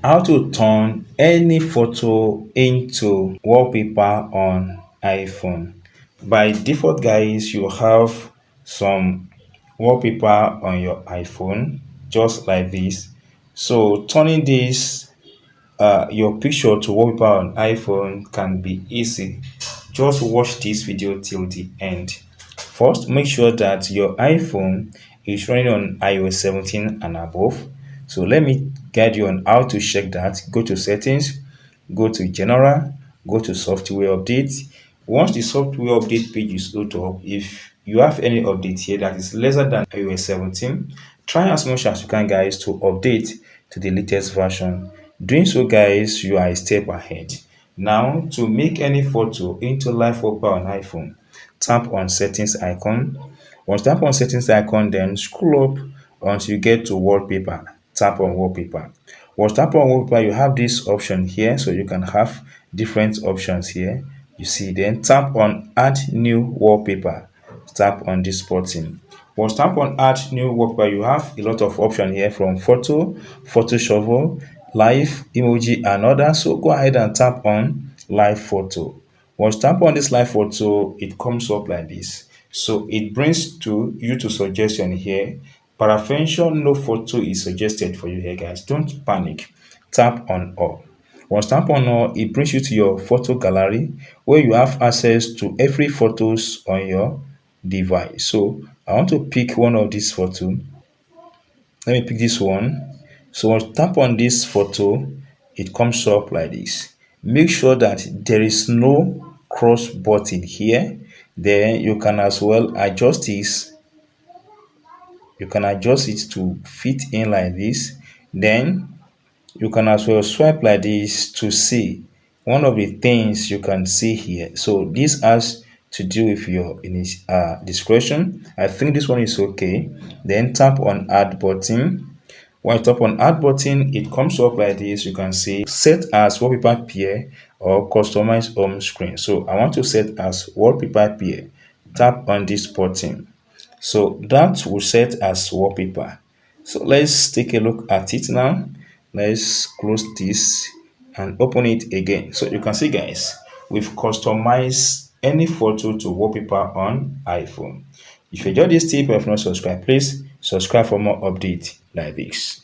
How to turn any photo into wallpaper on iPhone. By default, guys, you have some wallpaper on your iPhone, just like this. So turning this your picture to wallpaper on iPhone can be easy. Just watch this video till the end. First, make sure that your iPhone is running on iOS 17 and above. So let me guide you on how to check that. Go to settings, go to general, go to software updates. Once the software update page is loaded up, if you have any update here that is lesser than iOS 17, try as much as you can, guys, to update to the latest version. Doing so, guys, you are a step ahead. Now, to make any photo into live wallpaper on iPhone, tap on settings icon. Once tap on settings icon, then scroll up until you get to wallpaper. Tap on wallpaper. Once tap on wallpaper, you have this option here, so you can have different options here. You see, then tap on add new wallpaper. Tap on this button. Once tap on add new wallpaper, you have a lot of options here from photo, photo shovel, live, emoji, and others. So go ahead and tap on live photo. Once tap on this live photo, it comes up like this. So it brings to you to suggestion here. Paraventure no photo is suggested for you here, guys. Don't panic. Tap on all. Once tap on all, it brings you to your photo gallery where you have access to every photos on your device. So I want to pick one of these photo. Let me pick this one. So once tap on this photo, it comes up like this. Make sure that there is no cross button here. Then you can as well adjust this. You can adjust it to fit in like this. Then you can as well swipe like this to see one of the things you can see here. So this has to do with your discretion. I think this one is okay. Then tap on add button. When you tap on add button, it comes up like this. You can see set as wallpaper pair or customize home screen. So I want to set as wallpaper pair. Tap on this button. So that will set as wallpaper. So let's take a look at it now. Let's close this and open it again. So you can see, guys, we've customized any photo to wallpaper on iPhone. If you enjoyed this tip and if not subscribed, please subscribe for more updates like this.